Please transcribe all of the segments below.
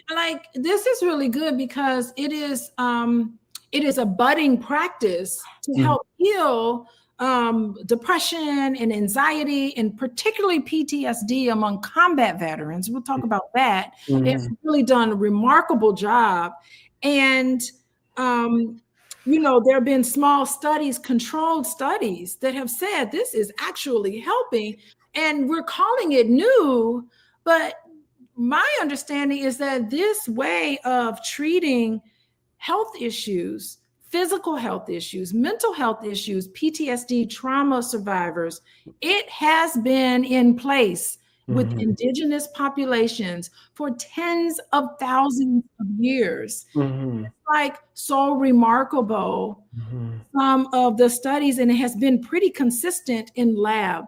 And like, this is really good because it is a budding practice to help heal depression and anxiety, and particularly PTSD among combat veterans. We'll talk about that. It's really done a remarkable job. And, there have been small studies, controlled studies that have said this is actually helping. And we're calling it new, but my understanding is that this way of treating health issues, physical health issues, mental health issues, PTSD, trauma survivors, it has been in place with indigenous populations for tens of thousands of years. It's like so remarkable. Some of the studies, and it has been pretty consistent in the lab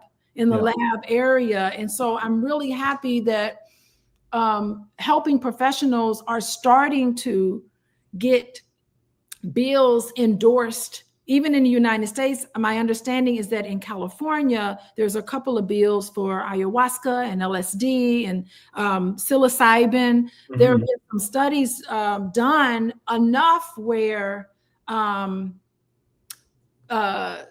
area. And so I'm really happy that helping professionals are starting to get bills endorsed. Even in the United States, my understanding is that in California, there's a couple of bills for ayahuasca and LSD and psilocybin. There have been some studies done enough where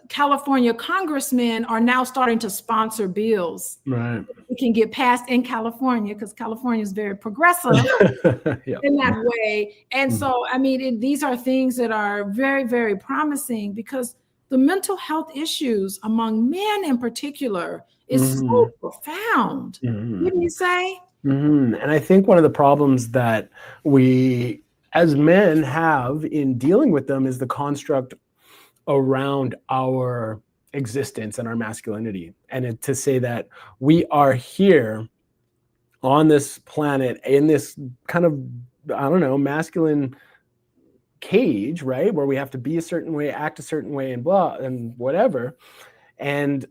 California congressmen are now starting to sponsor bills. Right. It can get passed in California because California is very progressive in that way. And so, I mean, these are things that are very, very promising because the mental health issues among men in particular is so profound. Wouldn't you say? And I think one of the problems that we as men have in dealing with them is the construct around our existence and our masculinity. And to say that we are here on this planet in this kind of, I don't know, masculine cage, right? Where we have to be a certain way, act a certain way, and blah, and whatever. And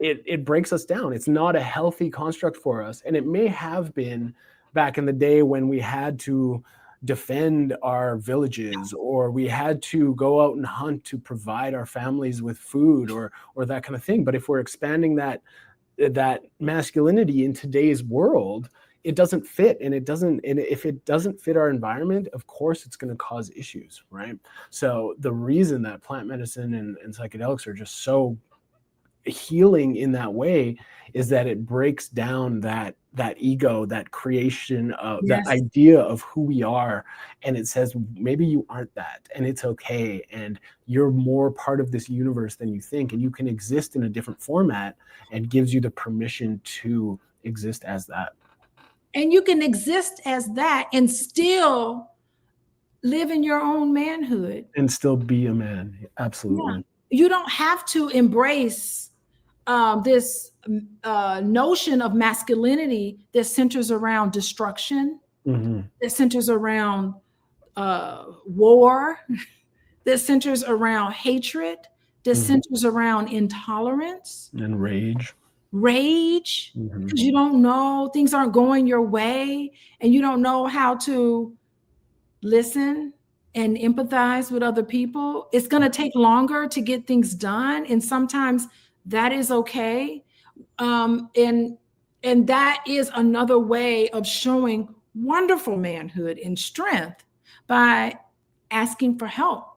it breaks us down. It's not a healthy construct for us. And it may have been back in the day when we had to defend our villages, or we had to go out and hunt to provide our families with food, or that kind of thing. But if we're expanding that masculinity in today's world, it doesn't fit, and if it doesn't fit our environment, of course it's going to cause issues, right? So the reason that plant medicine and psychedelics are just so healing in that way is that it breaks down that ego, that creation of that idea of who we are. And it says, maybe you aren't that, and it's okay. And you're more part of this universe than you think. And you can exist in a different format, and gives you the permission to exist as that. And you can exist as that and still live in your own manhood. And still be a man. Absolutely. Yeah. You don't have to embrace this notion of masculinity that centers around destruction, that centers around war, that centers around hatred, that centers around intolerance and rage, because you don't know, things aren't going your way, and you don't know how to listen and empathize with other people. It's going to take longer to get things done, and sometimes that is okay. And that is another way of showing wonderful manhood and strength, by asking for help